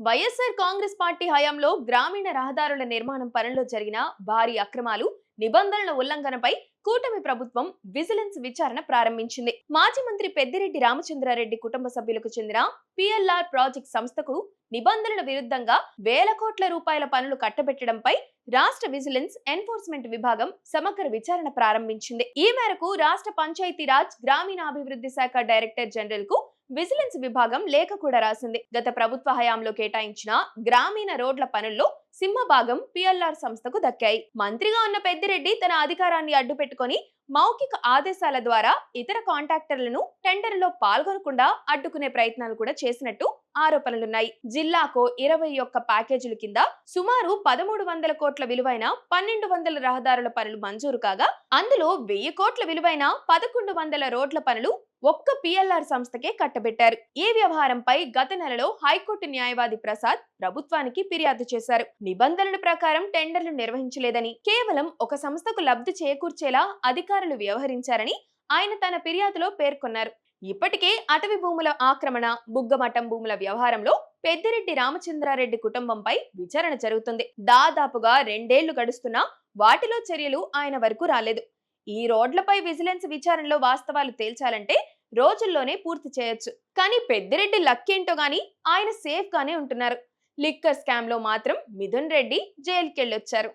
YSR Congress party హయాంలో గ్రామీణ రహదారుల నిర్మాణం పనుల్లో జరిగిన భారీ అక్రమాలు, నిబంధనల ఉల్లంఘనపై కూటమి ప్రభుత్వం విజిలెన్స్ విచారణ ప్రారంభించింది. మాజీ మంత్రి పెద్దిరెడ్డి రామచంద్రారెడ్డి కుటుంబ సభ్యులకు చెందిన పిఎల్ఆర్ ప్రాజెక్ట్ సంస్థకు నిబంధనల విరుద్ధంగా వేల కోట్ల రూపాయల పనులు కట్టబెట్టడంపై రాష్ట్ర విజిలెన్స్ ఎన్ఫోర్స్మెంట్ విభాగం సమగ్ర విచారణ ప్రారంభించింది. ఈ మేరకు రాష్ట్ర పంచాయతీరాజ్ గ్రామీణాభివృద్ధి శాఖ డైరెక్టర్ జనరల్ కు విజిలెన్స్ విభాగం లేఖ కూడా రాసింది. గత ప్రభుత్వ హయాంలో కేటాయించిన గ్రామీణ రోడ్ల పనుల్లో సింహభాగం పిఎల్ఆర్ సంస్థకు దక్కాయి. మంత్రిగా ఉన్న పెద్దిరెడ్డి తన అధికారాన్ని అడ్డుపెట్టుకుని మౌఖిక ఆదేశాల ద్వారా ఇతర కాంట్రాక్టర్లను టెండర్లో పాల్గొనకుండా అడ్డుకునే ప్రయత్నాలు కూడా చేసినట్టు ఆరోపణలున్నాయి. జిల్లాకు 21 ప్యాకేజీల కింద సుమారు 1300 కోట్ల విలువైన 1200 రహదారుల పనులు మంజూరు కాగా, అందులో 1000 కోట్ల విలువైన 1100 రోడ్ల పనులు ఒక్క పిఎల్ఆర్ సంస్థకే కట్టబెట్టారు. ఈ వ్యవహారంపై గత నెలలో హైకోర్టు న్యాయవాది ప్రసాద్ ప్రభుత్వానికి ఫిర్యాదు చేశారు. నిబంధనల ప్రకారం టెండర్లు నిర్వహించలేదని, కేవలం ఒక సంస్థకు లబ్ధి చేకూర్చేలా అధికారులు వ్యవహరించారని ఆయన తన ఫిర్యాదులో పేర్కొన్నారు. ఇప్పటికే అటవీ భూముల ఆక్రమణ, బుగ్గమఠం భూముల వ్యవహారంలో పెద్దిరెడ్డి రామచంద్రారెడ్డి కుటుంబంపై విచారణ జరుగుతుంది. దాదాపుగా 2 ఏళ్లు గడుస్తున్నా వాటిలో చర్యలు ఆయన వరకు రాలేదు. ఈ రోడ్లపై విజిలెన్స్ విచారణలో వాస్తవాలు తేల్చాలంటే రోజుల్లోనే పూర్తి చేయొచ్చు. కానీ పెద్దిరెడ్డి లక్ ఏంటో గానీ ఆయన సేఫ్ గానే ఉంటున్నారు. లిక్కర్ స్కామ్ లో మాత్రం మిథున్ రెడ్డి జైలుకెళ్ళొచ్చారు.